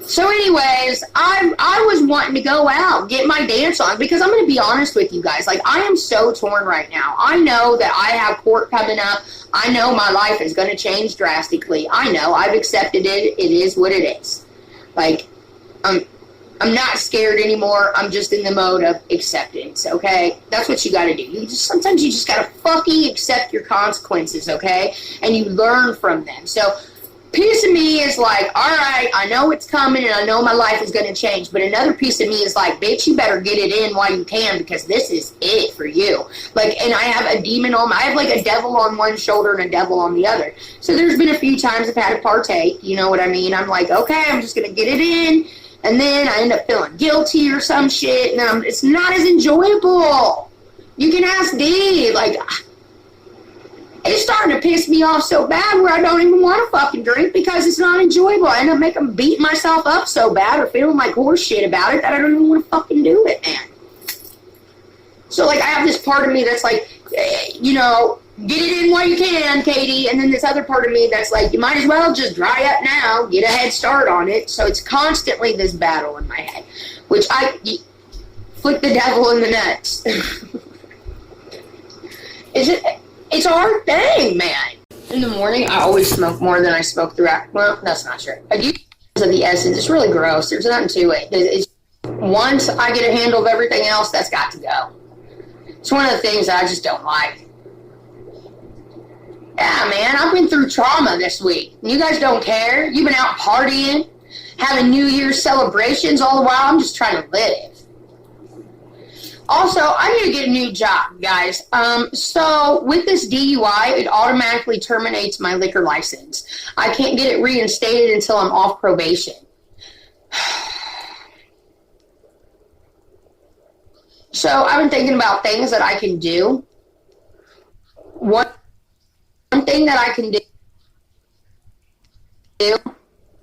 So anyways, I was wanting to go out, get my dance on, because I'm going to be honest with you guys. Like, I am so torn right now. I know that I have court coming up. I know my life is going to change drastically. I know. I've accepted it. It is what it is. Like, I'm not scared anymore. I'm just in the mode of acceptance, okay? That's what you got to do. Sometimes you just got to fucking accept your consequences, okay? And you learn from them. So, piece of me is like, all right, I know it's coming and I know my life is going to change. But another piece of me is like, bitch, you better get it in while you can, because this is it for you. Like, and I have a demon on, I have like a devil on one shoulder and a devil on the other. So there's been a few times I've had to partake, you know what I mean? I'm like, okay, I'm just going to get it in. And then I end up feeling guilty or some shit. And it's not as enjoyable. You can ask D, like, it's starting to piss me off so bad where I don't even want to fucking drink because it's not enjoyable. I end up beating myself up so bad or feeling like horse shit about it that I don't even want to fucking do it, man. So, like, I have this part of me that's like, you know, get it in while you can, Katie. And then this other part of me that's like, you might as well just dry up now, get a head start on it. So it's constantly this battle in my head, which flick the devil in the nuts. It's a hard thing, man. In the morning, I always smoke more than I smoke throughout. Well, that's not true. I do of the essence. It's really gross. There's nothing to it. Once I get a handle of everything else, that's got to go. It's one of the things that I just don't like. Yeah, man, I've been through trauma this week. You guys don't care. You've been out partying, having New Year's celebrations all the while. I'm just trying to live. Also, I need to get a new job, guys. So with this DUI, it automatically terminates my liquor license. I can't get it reinstated until I'm off probation. So I've been thinking about things that I can do. One thing that I can do,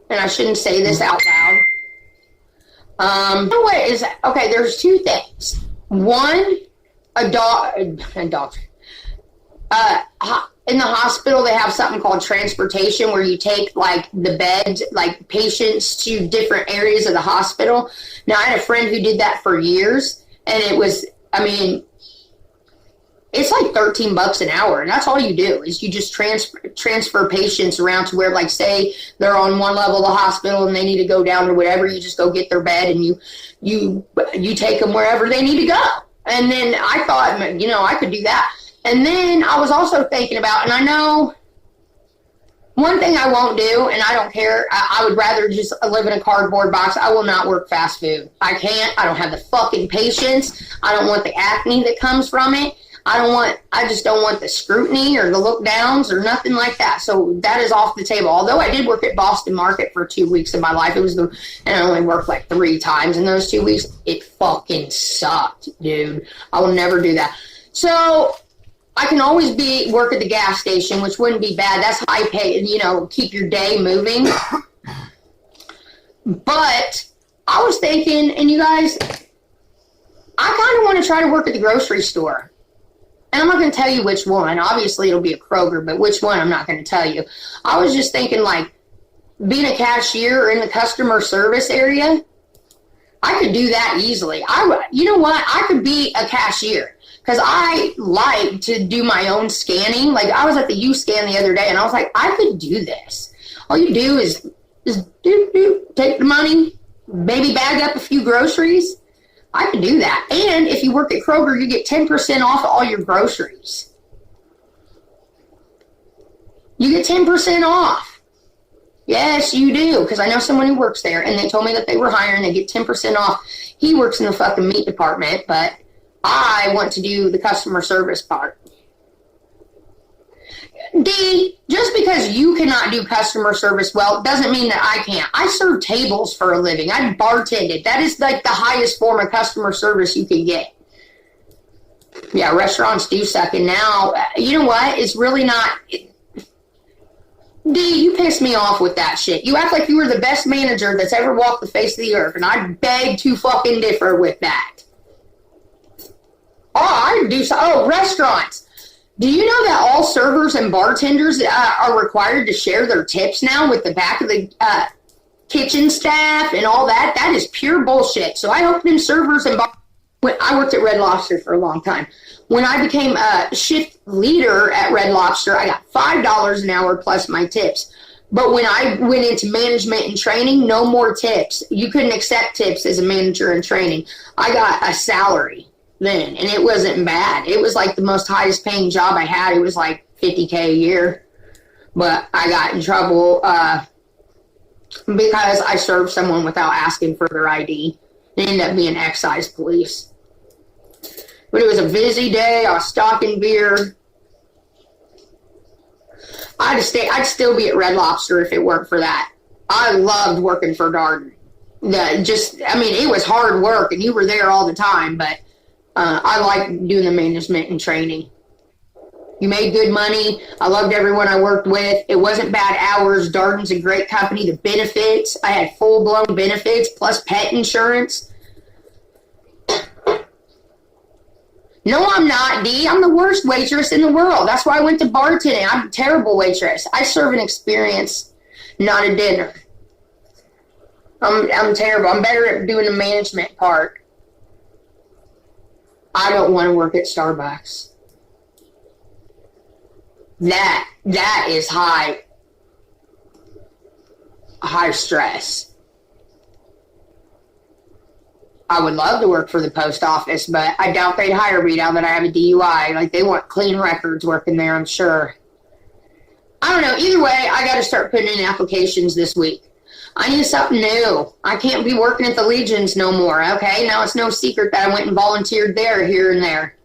and I shouldn't say this out loud. Okay, there's two things. One, in the hospital, they have something called transportation where you take, like, the beds, like, patients to different areas of the hospital. Now, I had a friend who did that for years, and it was, I mean, it's like $13 an hour, and that's all you do is you just transfer patients around to where, like, say they're on one level of the hospital and they need to go down to whatever. You just go get their bed and you take them wherever they need to go. And then I thought, you know, I could do that. And then I was also thinking about, and I know one thing I won't do, and I don't care, I would rather just live in a cardboard box. I will not work fast food. I can't. I don't have the fucking patience. I don't want the acne that comes from it. I just don't want the scrutiny or the look downs or nothing like that. So that is off the table. Although I did work at Boston Market for 2 weeks of my life. And I only worked like 3 times in those 2 weeks. It fucking sucked, dude. I will never do that. So I can always work at the gas station, which wouldn't be bad. That's high pay, you know, keep your day moving. But I was thinking, and you guys, I kind of want to try to work at the grocery store. And I'm not going to tell you which one. Obviously, it'll be a Kroger, but which one, I'm not going to tell you. I was just thinking, like, being a cashier or in the customer service area, I could do that easily. You know what? I could be a cashier because I like to do my own scanning. Like, I was at the U-Scan the other day, and I was like, I could do this. All you do is take the money, maybe bag up a few groceries. I could do that. And if you work at Kroger, you get 10% off all your groceries. You get 10% off. Yes, you do. Because I know someone who works there, and they told me that they were hiring. They get 10% off. He works in the fucking meat department, but I want to do the customer service part. D, just because you cannot do customer service well doesn't mean that I can't. I serve tables for a living. I bartended. That is like the highest form of customer service you can get. Yeah, restaurants do suck. And now, you know what? It's really not. D, you piss me off with that shit. You act like you were the best manager that's ever walked the face of the earth, and I beg to fucking differ with that. Restaurants. Do you know that all servers and bartenders are required to share their tips now with the back of the kitchen staff and all that. That is pure bullshit. So I hope them servers and when I worked at Red Lobster for a long time. When I became a shift leader at Red Lobster, I got $5 an hour plus my tips. But when I went into management and training, no more tips. You couldn't accept tips as a manager in training. I got a salary then, and it wasn't bad. It was like the most highest paying job I had. It was like $50K a year. But I got in trouble because I served someone without asking for their ID. It ended up being excise police. But it was a busy day. I was stocking beer. I'd still be at Red Lobster if it weren't for that. I loved working for Darden. It was hard work, and you were there all the time, but I liked doing the management and training. You made good money. I loved everyone I worked with. It wasn't bad hours. Darden's a great company. The benefits, I had full-blown benefits plus pet insurance. No, I'm not, D. I'm the worst waitress in the world. That's why I went to bartending. I'm a terrible waitress. I serve an experience, not a dinner. I'm terrible. I'm better at doing the management part. I don't want to work at Starbucks. That is high stress. I would love to work for the post office, but I doubt they'd hire me now that I have a DUI. Like, they want clean records working there, I'm sure. I don't know. Either way, I got to start putting in applications this week. I need something new. I can't be working at the Legions no more, okay? Now it's no secret that I went and volunteered there, here and there.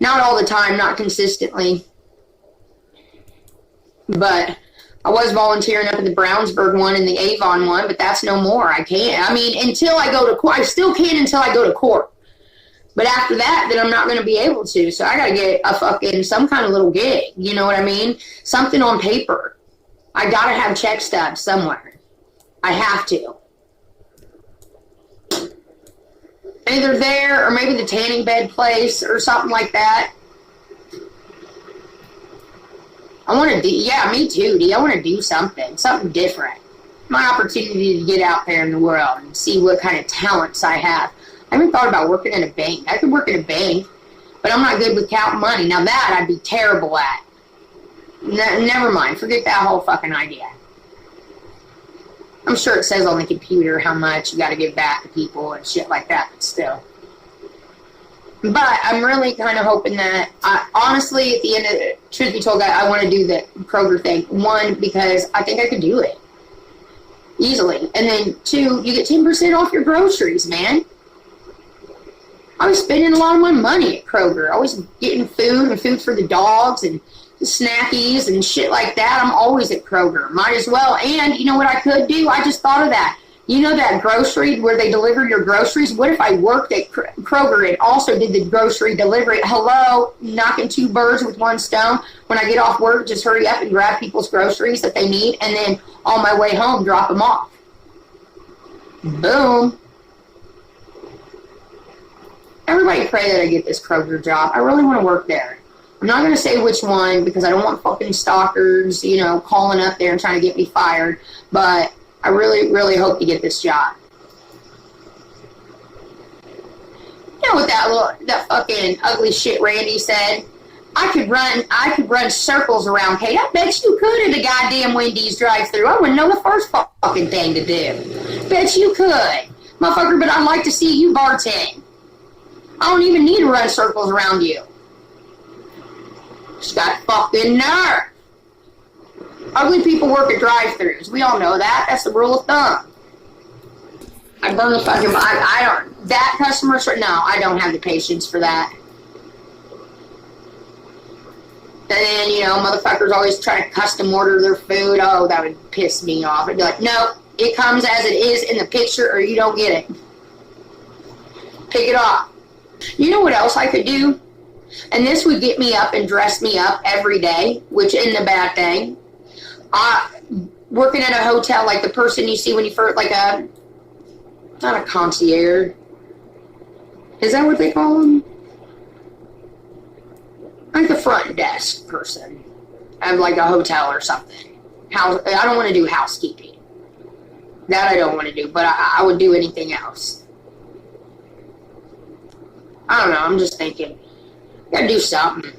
Not all the time, not consistently. But I was volunteering up at the Brownsburg one and the Avon one, but that's no more. I can't. Until I go to court. I still can until I go to court. But after that, then I'm not going to be able to. So I got to get some kind of little gig. You know what I mean? Something on paper. I got to have check stubs somewhere. I have to. Either there or maybe the tanning bed place or something like that. I want to do, yeah, me too, D. I want to do something different. My opportunity to get out there in the world and see what kind of talents I have. I haven't thought about working in a bank. I could work in a bank, but I'm not good with counting money. Now that I'd be terrible at. Never mind. Forget that whole fucking idea. I'm sure it says on the computer how much you got to give back to people and shit like that, but still. But I'm really kind of hoping that, honestly, at the end of it, truth be told, I want to do the Kroger thing. One, because I think I could do it easily. And then two, you get 10% off your groceries, man. I was spending a lot of my money at Kroger. I was getting food and food for the dogs and snackies and shit like that. I'm always at Kroger. Might as well. And you know what I could do? I just thought of that. You know that grocery where they deliver your groceries? What if I worked at Kroger and also did the grocery delivery? Hello, knocking two birds with one stone. When I get off work, just hurry up and grab people's groceries that they need, and then on my way home, drop them off. Boom. Everybody pray that I get this Kroger job. I really want to work there. I'm not going to say which one because I don't want fucking stalkers, calling up there and trying to get me fired, but I really, really hope to get this job. You know what that fucking ugly shit Randy said? I could run circles around Kate. I bet you could at a goddamn Wendy's drive-thru. I wouldn't know the first fucking thing to do. Bet you could. Motherfucker, but I'd like to see you bartend. I don't even need to run circles around you. Just got fucking nerve. Ugly people work at drive-thrus. We all know that. That's the rule of thumb. I burn the fucking... I don't... That customer... No, I don't have the patience for that. And then, motherfuckers always try to custom order their food. Oh, that would piss me off. I'd be like, no, it comes as it is in the picture or you don't get it. Pick it up. You know what else I could do? And this would get me up and dress me up every day, which isn't a bad thing. Working at a hotel, like the person you see when you first, not a concierge. Is that what they call them? Like the front desk person at like a hotel or something. I don't want to do housekeeping. That I don't want to do, but I would do anything else. I don't know, I'm just thinking. Gotta do something.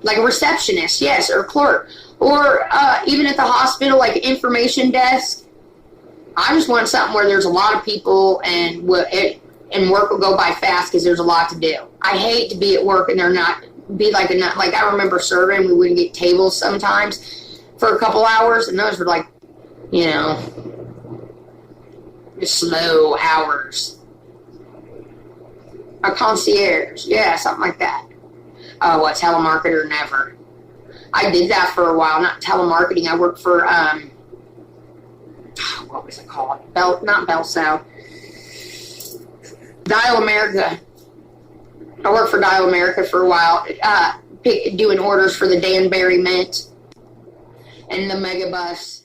Like a receptionist, yes, or a clerk. Or even at the hospital, like an information desk. I just want something where there's a lot of people and work will go by fast because there's a lot to do. I hate to be at work and like I remember serving, we wouldn't get tables sometimes for a couple hours, and those were like, you know, just slow hours. A concierge, yeah, something like that. Oh, a telemarketer, never. I did that for a while, not telemarketing. I worked for, what was it called? Not Bell South. Dial America. I worked for Dial America for a while, doing orders for the Danbury Mint and the Megabus.